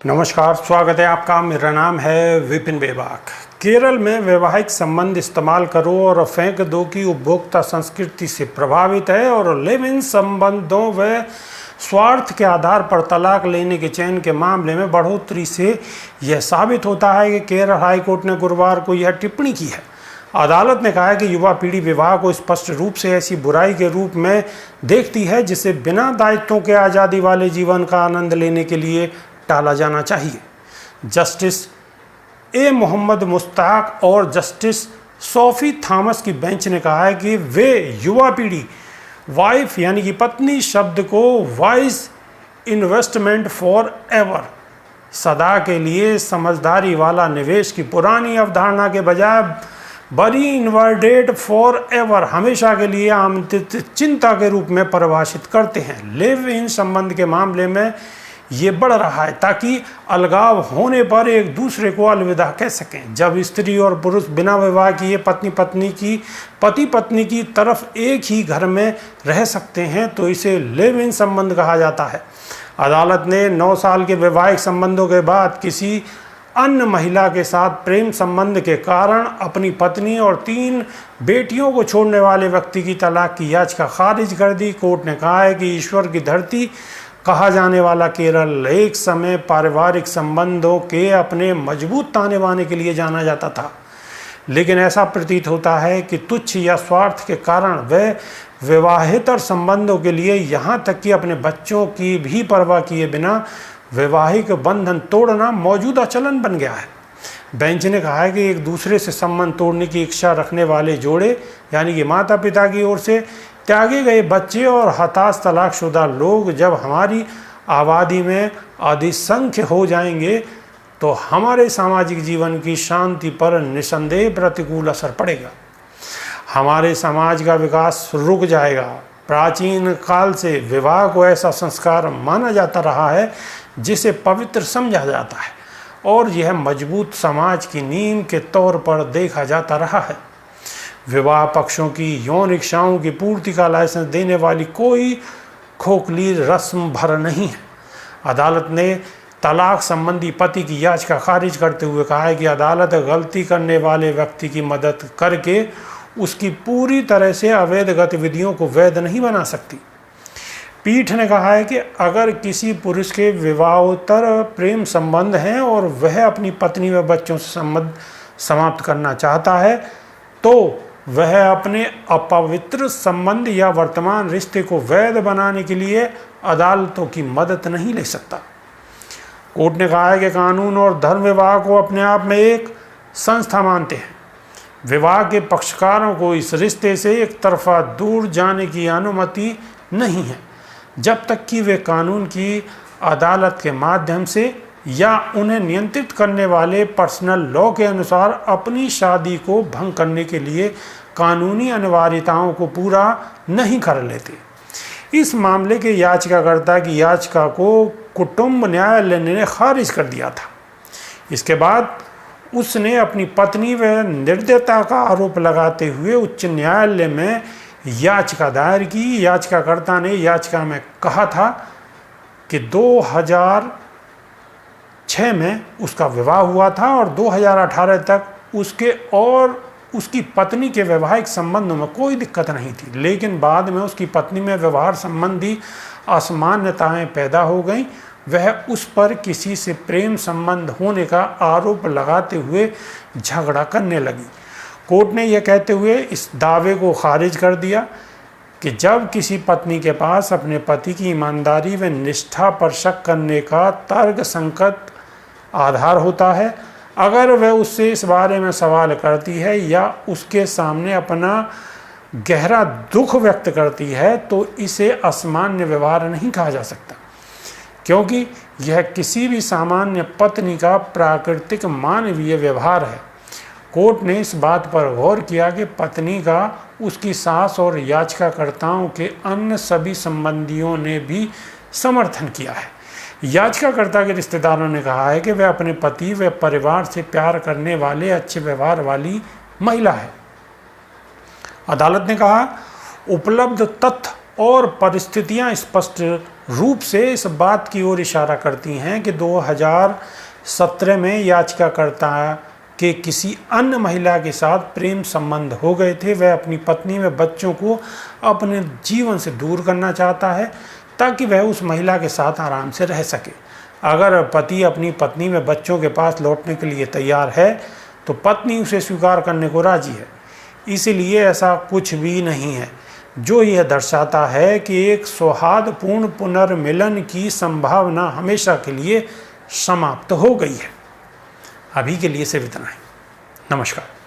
नमस्कार, स्वागत है आपका। मेरा नाम है विपिन बेबाक। केरल में वैवाहिक संबंध इस्तेमाल करो और फेंक दो की उपभोक्ता संस्कृति से प्रभावित है और लिव इन संबंधों व स्वार्थ के आधार पर तलाक लेने के चयन के मामले में बढ़ोतरी से यह साबित होता है कि केरल हाईकोर्ट ने गुरुवार को यह टिप्पणी की है। अदालत ने कहा है कि युवा पीढ़ी विवाह को स्पष्ट रूप से ऐसी बुराई के रूप में देखती है जिसे बिना दायित्वों के आज़ादी वाले जीवन का आनंद लेने के लिए टाला जाना चाहिए। जस्टिस ए मोहम्मद मुश्ताक और जस्टिस सोफी थॉमस की बेंच ने कहा है कि वे युवा पीढ़ी वाइफ यानी कि पत्नी शब्द को वाइज इन्वेस्टमेंट फॉर एवर सदा के लिए समझदारी वाला निवेश की पुरानी अवधारणा के बजाय बड़ी इन्वर्टेड फॉर एवर हमेशा के लिए आमंत्रित चिंता के रूप में परिभाषित करते हैं। लिव इन संबंध के मामले में ये बढ़ रहा है ताकि अलगाव होने पर एक दूसरे को अलविदा कह सकें। जब स्त्री और पुरुष बिना विवाह किए पति पत्नी की तरफ एक ही घर में रह सकते हैं तो इसे लिव इन संबंध कहा जाता है। अदालत ने 9 साल के वैवाहिक संबंधों के बाद किसी अन्य महिला के साथ प्रेम संबंध के कारण अपनी पत्नी और 3 बेटियों को छोड़ने वाले व्यक्ति की तलाक की याचिका खारिज कर दी। कोर्ट ने कहा है कि ईश्वर की धरती कहा जाने वाला केरल एक समय पारिवारिक संबंधों के अपने मजबूत ताने बाने के लिए जाना जाता था, लेकिन ऐसा प्रतीत होता है कि तुच्छ या स्वार्थ के कारण वह विवाहेतर संबंधों के लिए यहाँ तक कि अपने बच्चों की भी परवाह किए बिना वैवाहिक बंधन तोड़ना मौजूदा चलन बन गया है। बेंच ने कहा है कि एक दूसरे से संबंध तोड़ने की इच्छा रखने वाले जोड़े यानी कि माता पिता की ओर से त्यागे गए बच्चे और हताश तलाकशुदा लोग जब हमारी आबादी में अधिसंख्य हो जाएंगे तो हमारे सामाजिक जीवन की शांति पर निसंदेह प्रतिकूल असर पड़ेगा। हमारे समाज का विकास रुक जाएगा। प्राचीन काल से विवाह को ऐसा संस्कार माना जाता रहा है जिसे पवित्र समझा जाता है और यह मजबूत समाज की नींव के तौर पर देखा जाता रहा है। विवाह पक्षों की यौन इच्छाओं की पूर्ति का लाइसेंस देने वाली कोई खोखली रस्म भर नहीं है। अदालत ने तलाक संबंधी पति की याचिका खारिज करते हुए कहा है कि अदालत गलती करने वाले व्यक्ति की मदद करके उसकी पूरी तरह से अवैध गतिविधियों को वैध नहीं बना सकती। पीठ ने कहा है कि अगर किसी पुरुष के विवाहोत्तर प्रेम संबंध हैं और वह अपनी पत्नी व बच्चों से संबंध समाप्त करना चाहता है तो वह अपने अपवित्र संबंध या वर्तमान रिश्ते को वैध बनाने के लिए अदालतों की मदद नहीं ले सकता। कोर्ट ने कहा है कि कानून और धर्म विवाह को अपने आप में एक संस्था मानते हैं। विवाह के पक्षकारों को इस रिश्ते से एक तरफा दूर जाने की अनुमति नहीं है जब तक कि वे कानून की अदालत के माध्यम से या उन्हें नियंत्रित करने वाले पर्सनल लॉ के अनुसार अपनी शादी को भंग करने के लिए कानूनी अनिवार्यताओं को पूरा नहीं कर लेते। इस मामले के याचिकाकर्ता की याचिका को कुटुंब न्यायालय ने खारिज कर दिया था। इसके बाद उसने अपनी पत्नी व निर्दयता का आरोप लगाते हुए उच्च न्यायालय में याचिका दायर की। याचिकाकर्ता ने याचिका में कहा था कि 2006 में उसका विवाह हुआ था और 2018 तक उसके और उसकी पत्नी के वैवाहिक संबंधों में कोई दिक्कत नहीं थी, लेकिन बाद में उसकी पत्नी में व्यवहार संबंधी असामान्यताएं पैदा हो गईं। वह उस पर किसी से प्रेम संबंध होने का आरोप लगाते हुए झगड़ा करने लगी। कोर्ट ने यह कहते हुए इस दावे को खारिज कर दिया कि जब किसी पत्नी के पास अपने पति की ईमानदारी व निष्ठा पर शक करने का तर्कसंगत आधार होता है, अगर वह उससे इस बारे में सवाल करती है या उसके सामने अपना गहरा दुख व्यक्त करती है तो इसे असामान्य व्यवहार नहीं कहा जा सकता, क्योंकि यह किसी भी सामान्य पत्नी का प्राकृतिक मानवीय व्यवहार है। कोर्ट ने इस बात पर गौर किया कि पत्नी का उसकी सास और याचिकाकर्ताओं के अन्य सभी संबंधियों ने भी समर्थन किया है। याचिकाकर्ता के रिश्तेदारों ने कहा है कि वह अपने पति व परिवार से प्यार करने वाले अच्छे व्यवहार वाली महिला है। अदालत ने कहा उपलब्ध तथ्य और परिस्थितियां स्पष्ट रूप से इस बात की ओर इशारा करती हैं कि 2017 में याचिकाकर्ता के किसी अन्य महिला के साथ प्रेम संबंध हो गए थे। वह अपनी पत्नी व बच्चों को अपने जीवन से दूर करना चाहता है ताकि वह उस महिला के साथ आराम से रह सके। अगर पति अपनी पत्नी व बच्चों के पास लौटने के लिए तैयार है तो पत्नी उसे स्वीकार करने को राजी है। इसलिए ऐसा कुछ भी नहीं है जो यह दर्शाता है कि एक सौहार्दपूर्ण पुनर्मिलन की संभावना हमेशा के लिए समाप्त हो गई है। अभी के लिए सिर्फ इतना ही। नमस्कार।